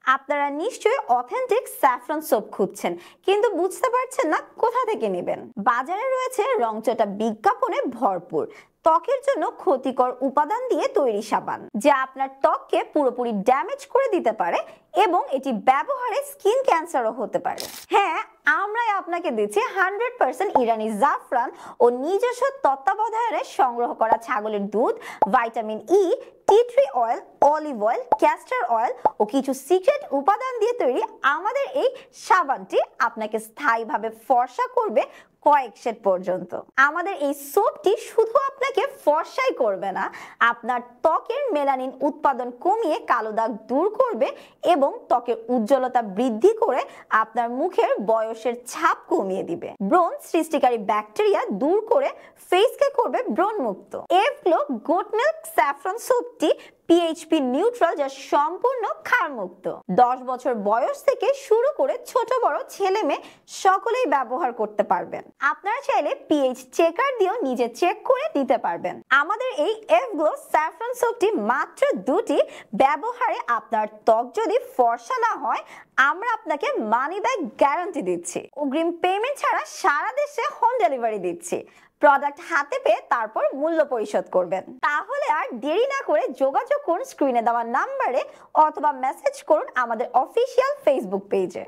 আপনারা নিশ্চয়ই authentic saffron soap খুঁজছেন, কিন্তু বুঝতে পারছেন না কোথা থেকে নেবেন। বাজারে রয়েছে রংচটা বিজ্ঞাপনে ভরপুর ত্বকের জন্য ক্ষতিকর উপাদান দিয়ে তৈরি সাবান, যা আপনার ত্বককে পুরোপুরি ড্যামেজ করে দিতে পারে এবং এটি ব্যবহারে স্কিন ক্যান্সারও হতে পারে। হ্যাঁ, আমরাই আপনাকে দিচ্ছি 100% ইরানি জাফরান ও নিজস্ব তত্ত্বাবধানে সংগ্রহ করা ছাগলের দুধ, vitamin E, tea tree oil, olive oil, castor oil ও কিছু সিক্রেট উপাদান দিয়ে তৈরি আমাদের এই সাবানটি আপনাকে স্থায়ীভাবে ফর্সা করবে কয়েক শেড পর্যন্ত। আমাদের এই সোপটি শুধু আপনাকে ফর্সাই করবে না, আপনার ত্বকের মেলানিন উৎপাদন কমিয়ে কালো দাগ দূর করবে এবং ত্বকের উজ্জ্বলতা বৃদ্ধি করে আপনার মুখের বয়সের ছাপ কমিয়ে দিবে। ব্রণ সৃষ্টিকারী ব্যাকটেরিয়া দূর করে ফেসকে করবে ব্রণ মুক্ত। এভগ্লো গোট মিল্ক স্যাফরন সোপটি পিএইচপি নিউট্রাল, যা সম্পূর্ণ ক্ষারমুক্ত। 10 বছর বয়স থেকে শুরু করে ছোট বড় ছেলে মেয়ে সকলেই ব্যবহার করতে পারবেন। আপনারা চাইলে পিএইচ চেকার দিয়েও নিজে চেক করে নিতে পারবেন। আমাদের এই এভগ্লো স্যাফরন সোপটি মাত্র 2টি ব্যবহারে আপনার ত্বক যদি ফর্সা না হয়, আমরা আপনাকে মানি ব্যাক গ্যারান্টি দিচ্ছি। অগ্রিম পেমেন্ট ছাড়া সারা দেশে হোম ডেলিভারি দিচ্ছি। প্রোডাক্ট হাতে পেয়ে তারপর মূল্য পরিশোধ করবেন। তাহলে আর দেরি না করে যোগাযোগ করুন স্ক্রিনে দেওয়া নাম্বারে অথবা মেসেজ করুন আমাদের অফিসিয়াল ফেসবুক পেজে।